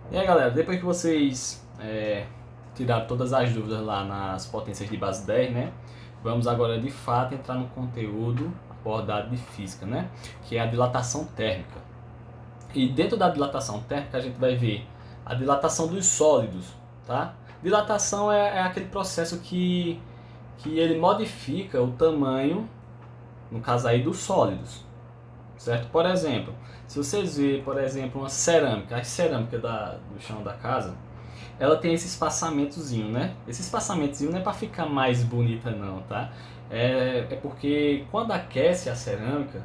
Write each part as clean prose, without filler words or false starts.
E aí, galera, depois que vocês tiraram todas as dúvidas lá nas potências de base 10, né? Vamos agora de fato entrar no conteúdo abordado de física, né? Que é a dilatação térmica. E dentro da dilatação térmica a gente vai ver a dilatação dos sólidos, tá? Dilatação é aquele processo que ele modifica o tamanho, no caso aí, dos sólidos, certo? Por exemplo, se vocês verem, por exemplo, uma cerâmica, a cerâmica do chão da casa, ela tem esse espaçamentozinho, né? Esse espaçamentozinho não é para ficar mais bonita não, tá? É porque quando aquece a cerâmica,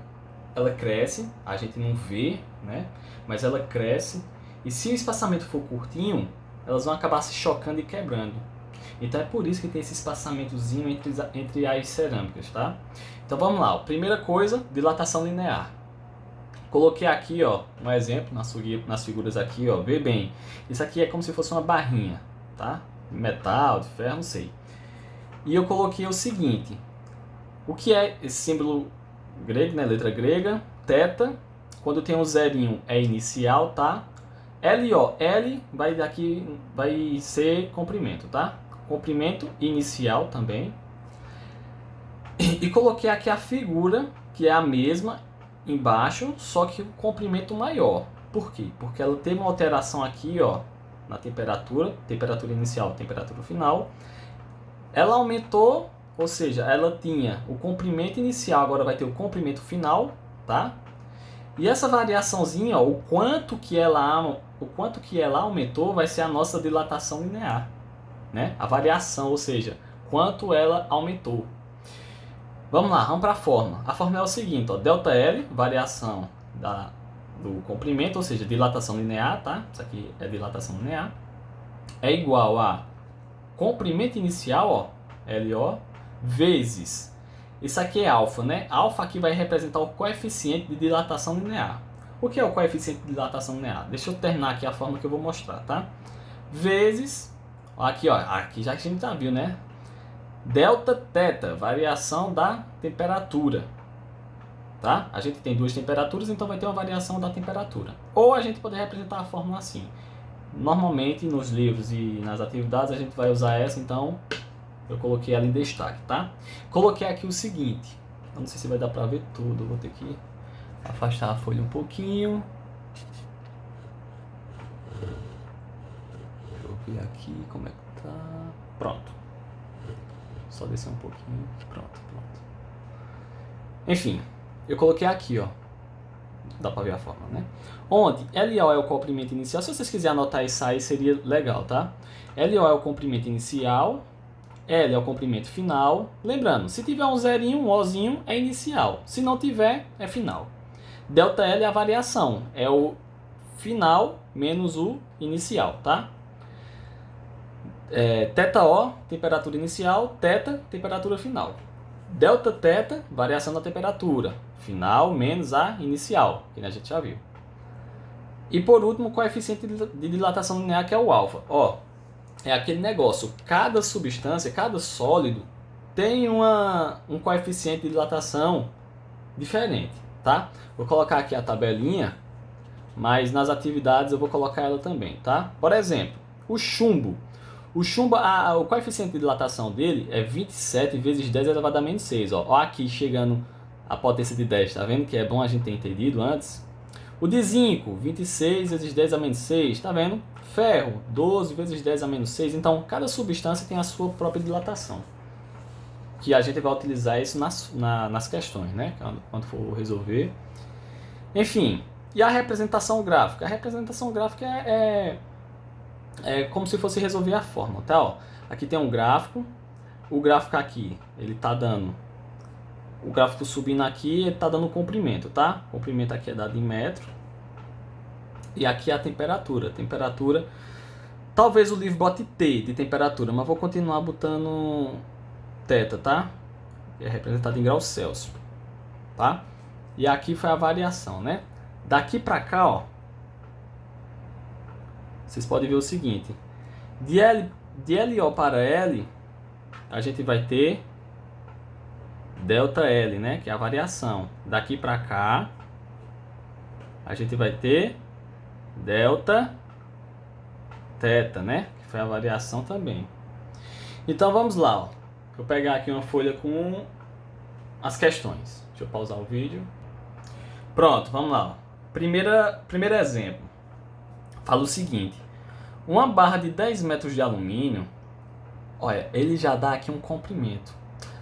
ela cresce, a gente não vê, né? Mas ela cresce, e se o espaçamento for curtinho, elas vão acabar se chocando e quebrando. Então é por isso que tem esse espaçamentozinho entre as cerâmicas, tá? Então vamos lá, primeira coisa, dilatação linear. Coloquei aqui, ó, um exemplo nas figuras aqui, ó, vê bem. Isso aqui é como se fosse uma barrinha, tá? De metal, de ferro, não sei. E eu coloquei o seguinte: o que é esse símbolo grego, né? Letra grega, θ. Quando tem um zerinho é inicial, tá? LO, L vai ser comprimento, tá? Comprimento inicial também. E coloquei aqui a figura, que é a mesma embaixo, só que o comprimento maior. Por quê? Porque ela teve uma alteração aqui, ó, na temperatura inicial, temperatura final. Ela aumentou, ou seja, ela tinha o comprimento inicial, agora vai ter o comprimento final, tá? E essa variaçãozinha, ó, o quanto que ela aumentou vai ser a nossa dilatação linear, né? A variação, ou seja, quanto ela aumentou. Vamos lá, vamos para a fórmula. A fórmula é o seguinte, ó, ΔL, variação do comprimento, ou seja, dilatação linear, tá? Isso aqui é dilatação linear, é igual a comprimento inicial, ó, LO, vezes, isso aqui é alfa, né? Alfa aqui vai representar o coeficiente de dilatação linear. O que é o coeficiente de dilatação linear? Deixa eu terminar aqui a fórmula que eu vou mostrar, tá? Vezes, aqui ó, aqui já que a gente já viu, né? Delta θ, variação da temperatura, tá? A gente tem duas temperaturas, então vai ter uma variação da temperatura. Ou a gente pode representar a fórmula assim. Normalmente nos livros e nas atividades a gente vai usar essa, então eu coloquei ela em destaque, tá? Coloquei aqui o seguinte, eu não sei se vai dar pra ver tudo, vou ter que afastar a folha um pouquinho. Deixa eu ver aqui como é que tá. Pronto. Só descer um pouquinho. Pronto. Enfim, eu coloquei aqui, ó. Dá pra ver a forma, né? Onde LO é o comprimento inicial. Se vocês quiserem anotar isso aí, seria legal, tá? LO é o comprimento inicial, L é o comprimento final. Lembrando, se tiver um zerinho, um Ozinho, é inicial. Se não tiver, é final. ΔL é a variação. É o final menos o inicial, tá? ΔO, temperatura inicial. θ, temperatura final. Δθ, variação da temperatura. Final menos a inicial, que a gente já viu. E por último, o coeficiente de dilatação linear, que é o alfa. Ó, é aquele negócio, cada substância, cada sólido tem um coeficiente de dilatação diferente, tá? Vou colocar aqui a tabelinha, mas nas atividades eu vou colocar ela também, tá? Por exemplo, o chumbo. O coeficiente de dilatação dele é 27 vezes 10 elevado a menos 6. Ó, aqui chegando a potência de 10, tá vendo que é bom a gente ter entendido antes? O de zinco, 26 vezes 10 a menos 6, tá vendo? Ferro, 12 vezes 10 a menos 6. Então, cada substância tem a sua própria dilatação. Que a gente vai utilizar isso nas questões, né? Quando for resolver. Enfim, e a representação gráfica? A representação gráfica é como se fosse resolver a fórmula, tá? Ó, aqui tem um gráfico. O gráfico aqui, ele tá dando... O gráfico subindo aqui, ele tá dando comprimento, tá? O comprimento aqui é dado em metro. E aqui é a temperatura. Temperatura... Talvez o livro bote T de temperatura, mas vou continuar botando θ, tá? É representado em graus Celsius, tá? E aqui foi a variação, né? Daqui pra cá, ó, vocês podem ver o seguinte. De LO para L, a gente vai ter ΔL, né? Que é a variação. Daqui pra cá, a gente vai ter ΔT. θ, né? Que foi a variação também. Então vamos lá, ó. Vou pegar aqui uma folha com as questões. Deixa eu pausar o vídeo. Pronto, vamos lá, ó. Primeiro exemplo. Fala o seguinte. Uma barra de 10 metros de alumínio, olha, ele já dá aqui um comprimento.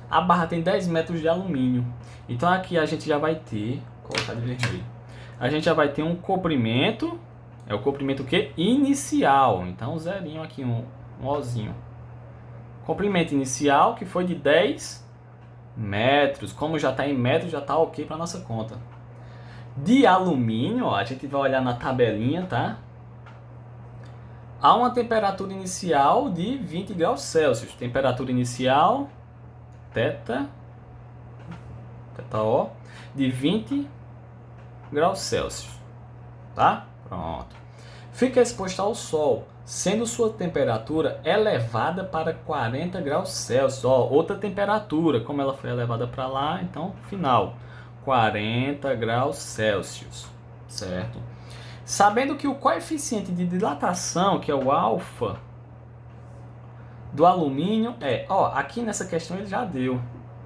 A barra tem 10 metros de alumínio. Então aqui a gente já vai ter, vou colocar de vermelho. A gente já vai ter um comprimento, é o comprimento o quê? Inicial. Então zerinho aqui, um Ozinho. Comprimento inicial que foi de 10 metros. Como já está em metros, já está ok para nossa conta. De alumínio, ó, a gente vai olhar na tabelinha, tá? Há uma temperatura inicial de 20 graus Celsius. Temperatura inicial, θO, de 20 graus Celsius. Tá? Pronto. Fica exposto ao sol, sendo sua temperatura elevada para 40 graus Celsius. Ó, outra temperatura, como ela foi elevada para lá, então, final, 40 graus Celsius. Certo? Sabendo que o coeficiente de dilatação, que é o alfa do alumínio, aqui nessa questão ele já deu,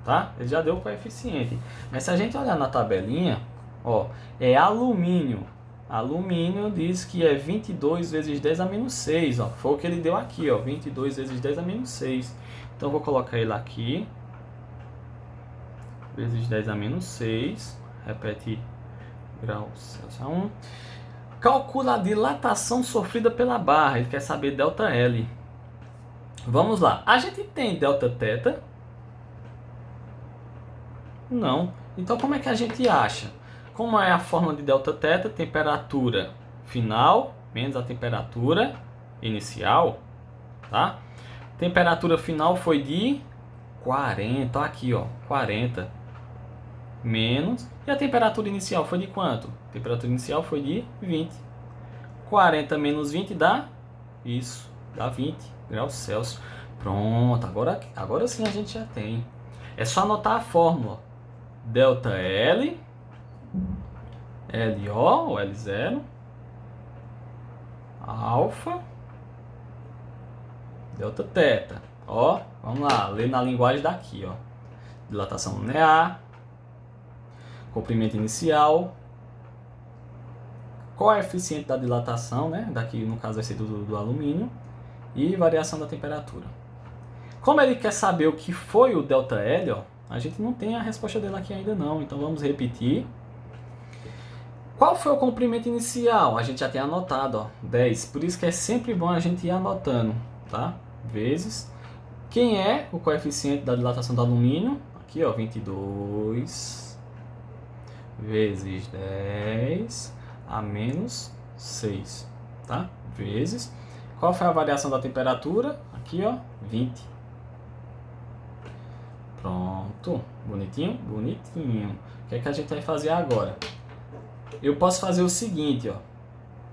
tá? Ele já deu o coeficiente. Mas se a gente olhar na tabelinha, ó, é alumínio. Alumínio diz que é 22 vezes 10 a menos 6, ó. Foi o que ele deu aqui, ó, 22 vezes 10 a menos 6. Então eu vou colocar ele aqui. Vezes 10 a menos 6. Repete graus Celsius a 1. Calcula a dilatação sofrida pela barra. Ele quer saber ΔL. Vamos lá. A gente tem Δθ? Não. Então como é que a gente acha? Como é a fórmula de Δθ? Temperatura final menos a temperatura inicial. Tá? Temperatura final foi de 40. Aqui, ó. 40. Menos. E a temperatura inicial foi de quanto? A temperatura inicial foi de 20. 40 menos 20 dá isso. Dá 20 graus Celsius. Pronto. Agora sim a gente já tem. É só anotar a fórmula. ΔL. LO ou L0. Alfa. Δθ. Ó, vamos lá. Ler na linguagem daqui, ó. Dilatação linear. Comprimento inicial, coeficiente da dilatação, né? Daqui no caso vai ser do alumínio, e variação da temperatura. Como ele quer saber o que foi o ΔL, ó, a gente não tem a resposta dele aqui ainda não, então vamos repetir. Qual foi o comprimento inicial? A gente já tem anotado, ó, 10, por isso que é sempre bom a gente ir anotando, tá? Vezes. Quem é o coeficiente da dilatação do alumínio? Aqui, ó, 22... vezes 10 a menos 6, tá? Vezes. Qual foi a variação da temperatura? Aqui, ó, 20. Pronto. Bonitinho? Bonitinho. O que é que a gente vai fazer agora? Eu posso fazer o seguinte, ó.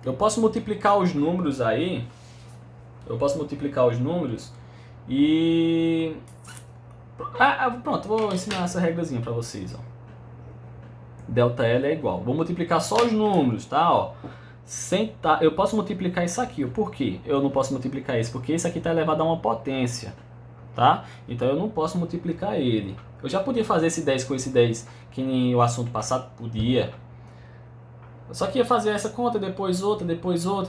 Eu posso multiplicar os números aí. E... pronto, vou ensinar essa regrazinha pra vocês, ó. ΔL é igual. Vou multiplicar só os números, tá? Ó, eu posso multiplicar isso aqui. Por quê? Eu não posso multiplicar isso? Porque isso aqui está elevado a uma potência, tá? Então eu não posso multiplicar ele. Eu já podia fazer esse 10 com esse 10, que nem o assunto passado podia. Eu só que ia fazer essa conta, depois outra,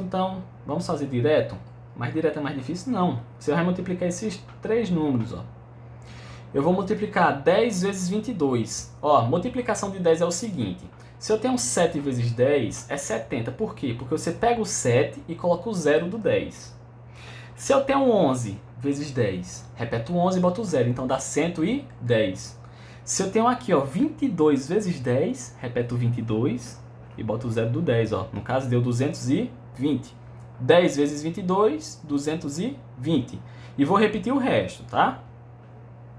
então vamos fazer direto? Mas direto é mais difícil? Não. Você vai multiplicar esses três números, ó. Eu vou multiplicar 10 vezes 22. Ó, multiplicação de 10 é o seguinte. Se eu tenho 7 vezes 10, é 70. Por quê? Porque você pega o 7 e coloca o 0 do 10. Se eu tenho 11 vezes 10, repete o 11 e bota o 0. Então dá 110. Se eu tenho aqui, ó, 22 vezes 10, repete o 22 e bota o 0 do 10. Ó. No caso, deu 220. 10 vezes 22, 220. E vou repetir o resto, tá?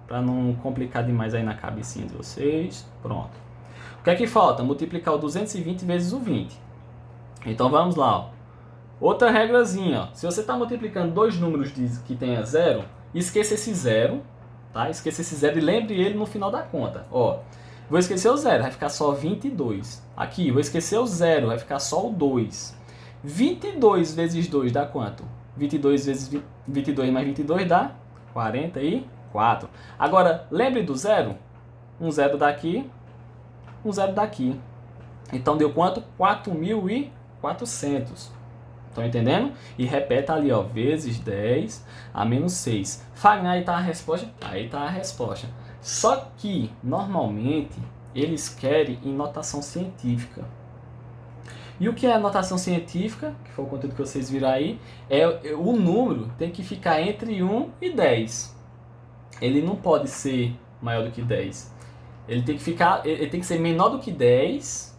Para não complicar demais aí na cabecinha de vocês. Pronto. O que é que falta? Multiplicar o 220 vezes o 20. Então vamos lá. Ó. Outra regrazinha. Ó. Se você está multiplicando dois números que tenha 0, esqueça esse 0. Tá? Esqueça esse 0 e lembre ele no final da conta. Ó, vou esquecer o 0, vai ficar só 22. Aqui, vou esquecer o 0, vai ficar só o 2. 22 vezes 2 dá quanto? 22 vezes 22 mais 22 dá 44. Agora, lembre do zero? Um zero daqui, um zero daqui. Então deu quanto? 4.400. Estão entendendo? E repete ali, ó, vezes 10 a menos 6. Fagner, aí tá a resposta? Aí tá a resposta. Só que, normalmente, eles querem em notação científica. E o que é a notação científica, que foi o conteúdo que vocês viram aí, é o número tem que ficar entre 1 e 10. Ele não pode ser maior do que 10. Ele tem que ser menor do que 10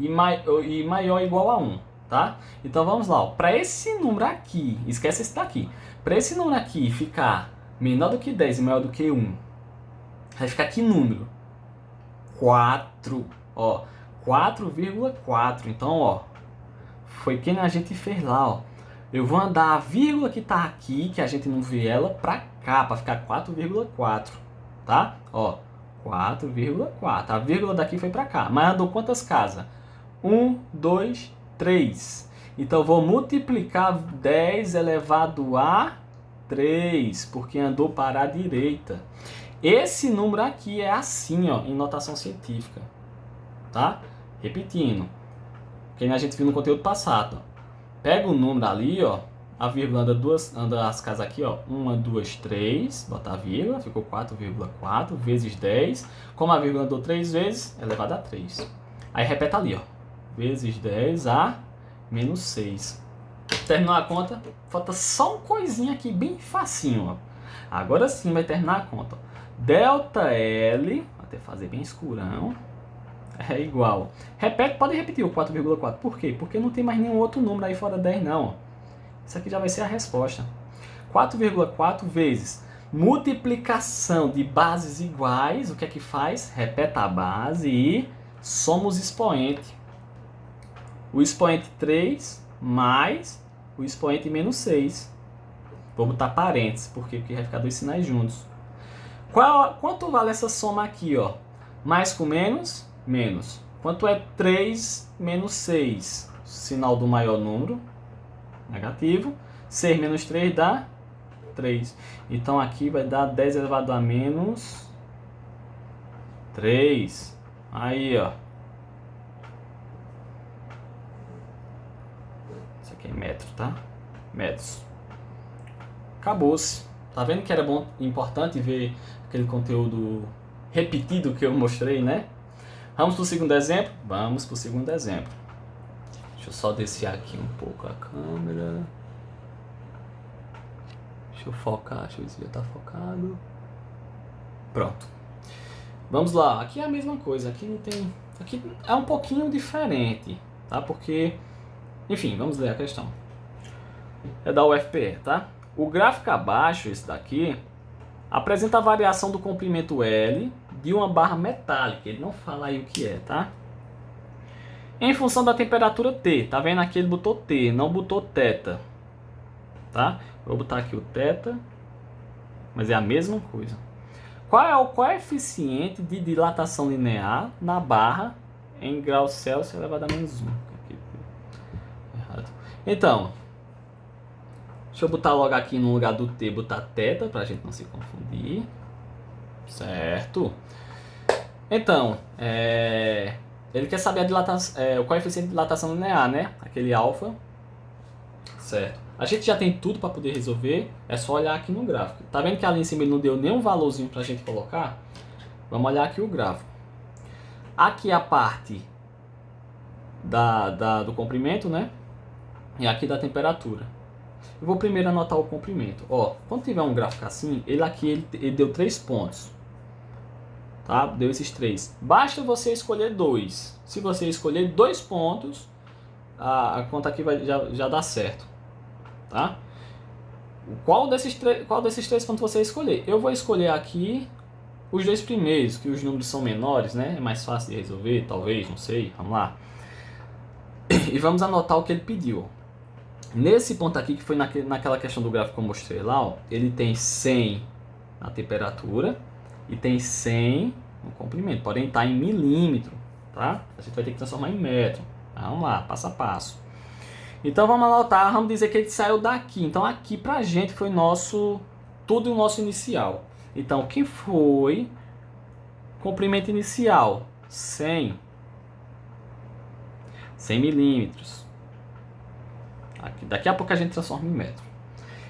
e maior ou igual a 1, tá? Então vamos lá, para esse número aqui, esquece esse daqui. Para esse número aqui ficar menor do que 10 e maior do que 1, vai ficar que número? 4, ó. 4,4. Então, ó, foi que a gente fez lá, ó. Eu vou andar a vírgula que tá aqui, que a gente não vê ela, pra cá, pra ficar 4,4, tá? Ó, 4,4. A vírgula daqui foi pra cá. Mas andou quantas casas? 1, 2, 3. Então, eu vou multiplicar 10 elevado a 3, porque andou para a direita. Esse número aqui é assim, ó, em notação científica, tá? Repetindo, que a gente viu no conteúdo passado. Pega o número ali, ó, a vírgula anda as casas aqui, ó, 1, 2, 3, bota a vírgula, ficou 4,4 vezes 10. Como a vírgula andou 3 vezes, é elevado a 3. Aí repete ali, ó, vezes 10 a menos 6. Terminou a conta, falta só uma coisinha aqui, bem facinho, ó. Agora sim vai terminar a conta. Delta L, vou até fazer bem escurão, é igual. Repete, pode repetir o 4,4. Por quê? Porque não tem mais nenhum outro número aí fora 10 não. Isso aqui já vai ser a resposta. 4,4 vezes multiplicação de bases iguais. O que é que faz? Repeta a base e soma os expoentes. O expoente 3 mais o expoente menos 6. Vou botar parênteses, por quê? Porque vai ficar dois sinais juntos. Quanto vale essa soma aqui, ó? Mais com menos? Menos. Quanto é 3 menos 6? Sinal do maior número, negativo. 6 menos 3 dá 3. Então aqui vai dar 10 elevado a menos 3. Aí, ó. Isso aqui é metro, tá? Metros. Acabou-se. Tá vendo que era bom, importante ver aquele conteúdo repetido que eu mostrei, né? Vamos para o segundo exemplo? Vamos para o segundo exemplo. Deixa eu só descer aqui um pouco a câmera. Deixa eu focar, deixa eu ver se já está focado. Pronto. Vamos lá, aqui é a mesma coisa, aqui não tem... Aqui é um pouquinho diferente, tá? Porque, enfim, vamos ler a questão. É da UFPE, tá? O gráfico abaixo, esse daqui, apresenta a variação do comprimento L de uma barra metálica. Ele não fala aí o que é, tá? Em função da temperatura T. Tá vendo aqui? Ele botou T, não botou θ. Tá? Vou botar aqui o θ, mas é a mesma coisa. Qual é o coeficiente de dilatação linear na barra em graus Celsius elevado a menos 1? Aqui. Errado. Então, deixa eu botar logo aqui no lugar do T, botar θ, pra gente não se confundir. Certo? Então, ele quer saber a dilatação, o coeficiente de dilatação linear, né? Aquele alfa. Certo. A gente já tem tudo para poder resolver, é só olhar aqui no gráfico. Tá vendo que ali em cima ele não deu nenhum valorzinho pra gente colocar? Vamos olhar aqui o gráfico. Aqui a parte do comprimento, né? E aqui da temperatura. Eu vou primeiro anotar o comprimento. Ó, quando tiver um gráfico assim, ele deu 3 pontos. Tá? Deu esses 3. Basta você escolher 2. Se você escolher 2 pontos, a conta aqui já dá certo. Tá? Qual desses 3 pontos você escolher? Eu vou escolher aqui os 2 primeiros, que os números são menores, né? É mais fácil de resolver, talvez, não sei. Vamos lá. E vamos anotar o que ele pediu. Nesse ponto aqui, que foi naquela questão do gráfico que eu mostrei lá, ó, ele tem 100 na temperatura e tem 100 no comprimento. Porém, está em milímetro, tá? A gente vai ter que transformar em metro. Vamos lá, passo a passo. Então vamos anotar, vamos dizer que ele saiu daqui. Então aqui pra gente foi tudo o nosso inicial. Então quem foi comprimento inicial? 100 milímetros. Aqui, daqui a pouco a gente transforma em metro.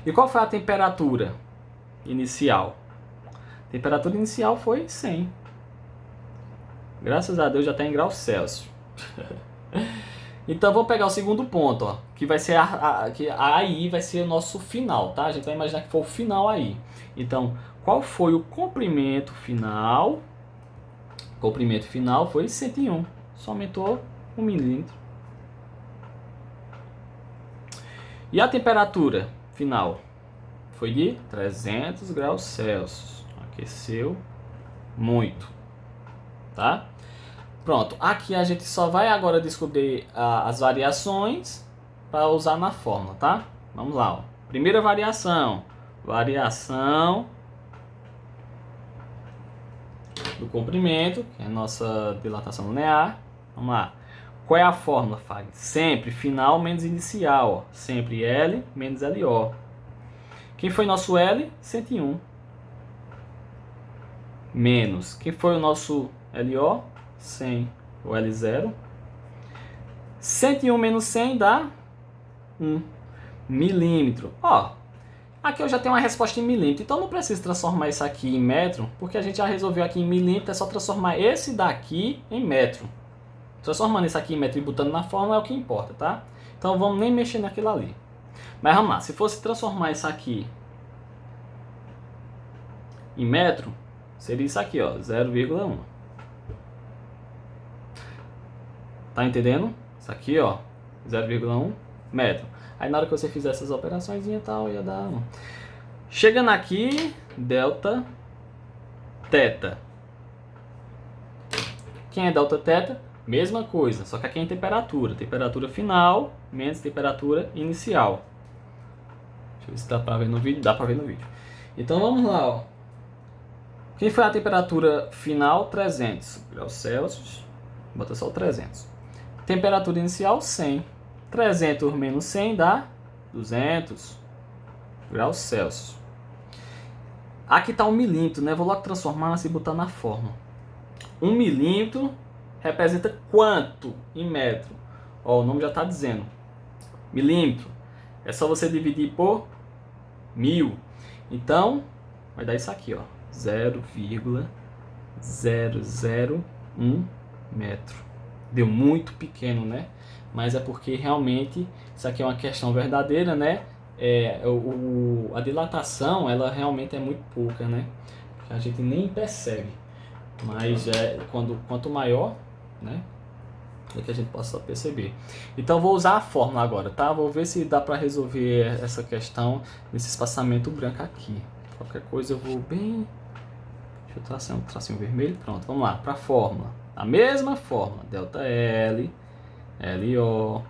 E qual foi a temperatura inicial? A temperatura inicial foi 100. Graças a Deus já está em graus Celsius. Então vou pegar o segundo ponto, ó, que vai ser que aí vai ser o nosso final, tá? A gente vai imaginar que foi o final aí. Então, qual foi o comprimento final? O comprimento final foi 101. Só aumentou 1 milímetro. E a temperatura final foi de 300 graus Celsius. Aqueceu muito, tá? Pronto, aqui a gente só vai agora descobrir as variações para usar na fórmula, tá? Vamos lá, ó. Primeira variação do comprimento, que é a nossa dilatação linear. Vamos lá. Qual é a fórmula, Fagner? Sempre final menos inicial, ó. Sempre L menos LO. Quem foi nosso L? 101. Menos. Quem foi o nosso LO? 100. O L0. 101 menos 100 dá 1 milímetro. Ó, aqui eu já tenho uma resposta em milímetro. Então não preciso transformar isso aqui em metro, porque a gente já resolveu aqui em milímetro. É só transformar esse daqui em metro. Transformando isso aqui em metro e botando na fórmula é o que importa, tá? Então vamos nem mexer naquilo ali. Mas vamos lá, se fosse transformar isso aqui em metro, seria isso aqui, ó, 0,1. Tá entendendo? Isso aqui, ó, 0,1 metro. Aí na hora que você fizer essas operações e tal, ia dar 1. Chegando aqui, delta teta. Quem é delta teta? Mesma coisa, só que aqui é em temperatura. Temperatura final menos temperatura inicial. Deixa eu ver se dá pra ver no vídeo. Dá pra ver no vídeo. Então vamos lá, ó. Quem foi a temperatura final? 300 graus Celsius. Bota só o 300. Temperatura inicial, 100. 300 menos 100 dá 200 graus Celsius. Aqui está 1 milímetro, né? Vou logo transformar assim e botar na fórmula. 1 milímetro representa quanto em metro? Ó, o nome já está dizendo. Milímetro. É só você dividir por 1000. Então, vai dar isso aqui, ó. 0,001 metro. Deu muito pequeno, né? Mas é porque realmente isso aqui é uma questão verdadeira, né? A dilatação, ela realmente é muito pouca, né? A gente nem percebe. Mas quanto maior, né? É que a gente possa perceber. Então vou usar a fórmula agora, tá? Vou ver se dá para resolver essa questão desse espaçamento branco aqui. Qualquer coisa eu vou bem... Deixa eu traçar um tracinho vermelho. Pronto, vamos lá. Para a fórmula. A mesma fórmula. Delta L, LO,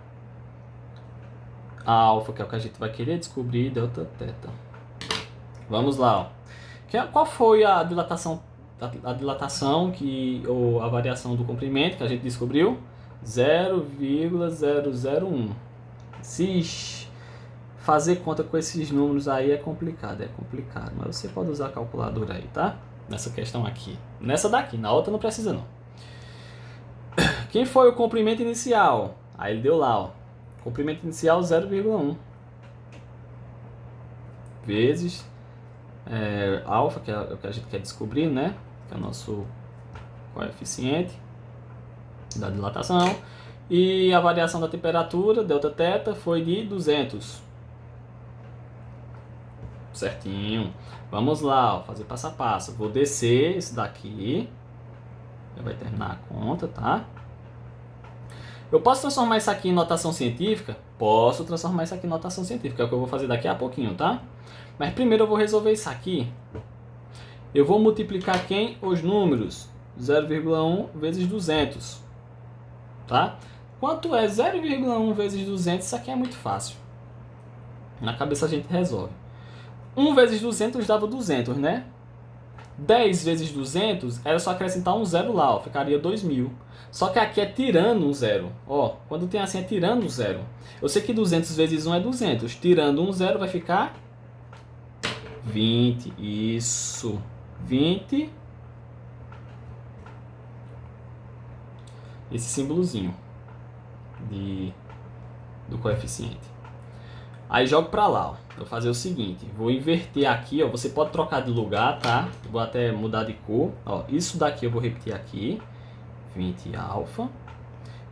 alfa, que é o que a gente vai querer descobrir, delta teta. Vamos lá. Ó. Qual foi a dilatação, ou a variação do comprimento que a gente descobriu? 0,001. Se fazer conta com esses números aí é complicado, mas você pode usar a calculadora aí, tá? Nessa questão aqui. Nessa daqui, na outra não precisa não. Quem foi o comprimento inicial? Aí ele deu lá, ó. Comprimento inicial 0,1 vezes alfa, que é o que a gente quer descobrir, né? Que é o nosso coeficiente da dilatação. E a variação da temperatura, delta teta, foi de 200. Certinho. Vamos lá, ó, fazer passo a passo. Vou descer esse daqui. Já vai terminar a conta, tá? Eu posso transformar isso aqui em notação científica? Posso transformar isso aqui em notação científica, é o que eu vou fazer daqui a pouquinho, tá? Mas primeiro eu vou resolver isso aqui. Eu vou multiplicar quem? Os números. 0,1 vezes 200. Tá? Quanto é 0,1 vezes 200? Isso aqui é muito fácil. Na cabeça a gente resolve. 1 vezes 200 dava 200, né? 10 vezes 200 era só acrescentar um zero lá, ó, ficaria 2.000. Só que aqui é tirando um zero. Ó, quando tem assim é tirando um zero. Eu sei que 200 vezes 1 é 200. Tirando um zero vai ficar 20. Isso. 20. Esse símbolozinho do coeficiente. Aí jogo pra lá, ó. Vou fazer o seguinte, vou inverter aqui, ó. Você pode trocar de lugar, tá? Vou até mudar de cor. Ó, isso daqui eu vou repetir aqui. 20 alfa.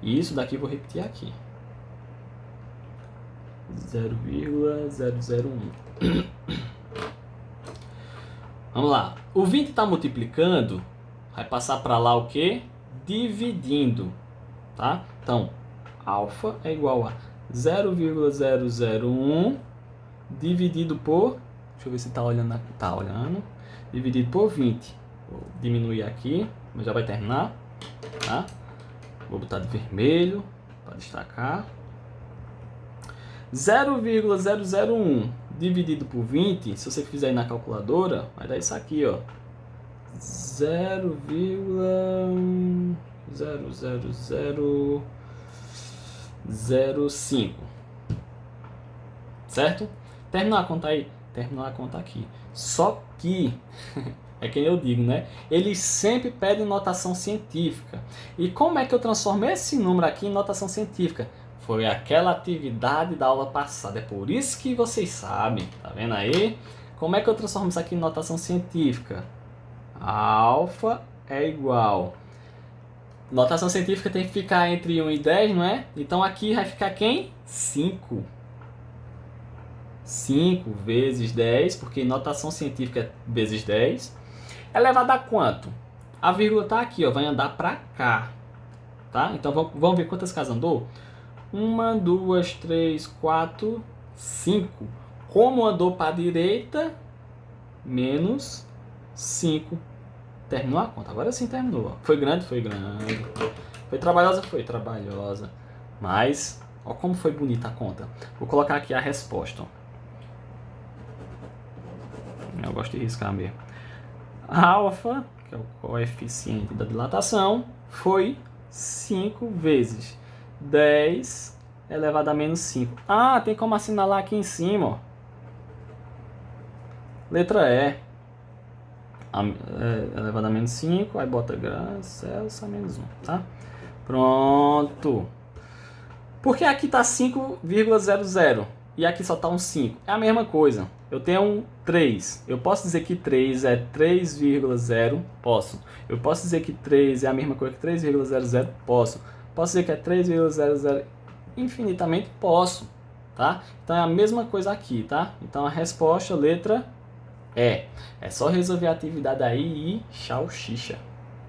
E isso daqui eu vou repetir aqui. 0,001. Vamos lá. O 20 está multiplicando. Vai passar para lá o quê? Dividindo. Tá? Então, alfa é igual a 0,001 dividido por... Deixa eu ver se está olhando aqui. Tá olhando. Dividido por 20. Vou diminuir aqui, mas já vai terminar. Tá? Vou botar de vermelho para destacar. 0,001 dividido por 20, se você fizer aí na calculadora, vai dar isso aqui, ó. 0,00005. Certo? Terminou a conta aí? Terminou a conta aqui. Só que... é que eu digo, né? Eles sempre pedem notação científica. E como é que eu transformei esse número aqui em notação científica? Foi aquela atividade da aula passada. É por isso que vocês sabem. Tá vendo aí? Como é que eu transformo isso aqui em notação científica? Alfa é igual. Notação científica tem que ficar entre 1 e 10, não é? Então aqui vai ficar quem? 5. 5 vezes 10, porque notação científica é vezes 10. Elevado a quanto? A vírgula está aqui, ó, vai andar para cá. Tá? Então vamos ver quantas casas andou? 1, 2, 3, 4, 5. Como andou para a direita, menos 5. Terminou a conta. Agora sim terminou. Foi grande? Foi grande. Foi trabalhosa? Foi trabalhosa. Mas, ó como foi bonita a conta. Vou colocar aqui a resposta. Eu gosto de riscar mesmo. A alfa, que é o coeficiente da dilatação, foi 5 vezes 10 elevado a menos 5. Ah, tem como assinalar aqui em cima, ó. Letra E. Elevado a menos 5, aí bota grau Celsius a menos 1, tá? Pronto. Porque aqui tá 5,00 e aqui só tá um 5. É a mesma coisa. Eu tenho um 3. Eu posso dizer que 3 é 3,0? Posso. Eu posso dizer que 3 é a mesma coisa que 3,00? Posso. Posso dizer que é 3,00 infinitamente? Posso. Tá? Então é a mesma coisa aqui, tá? Então a resposta, letra E. É só resolver a atividade aí e tchau, xixa.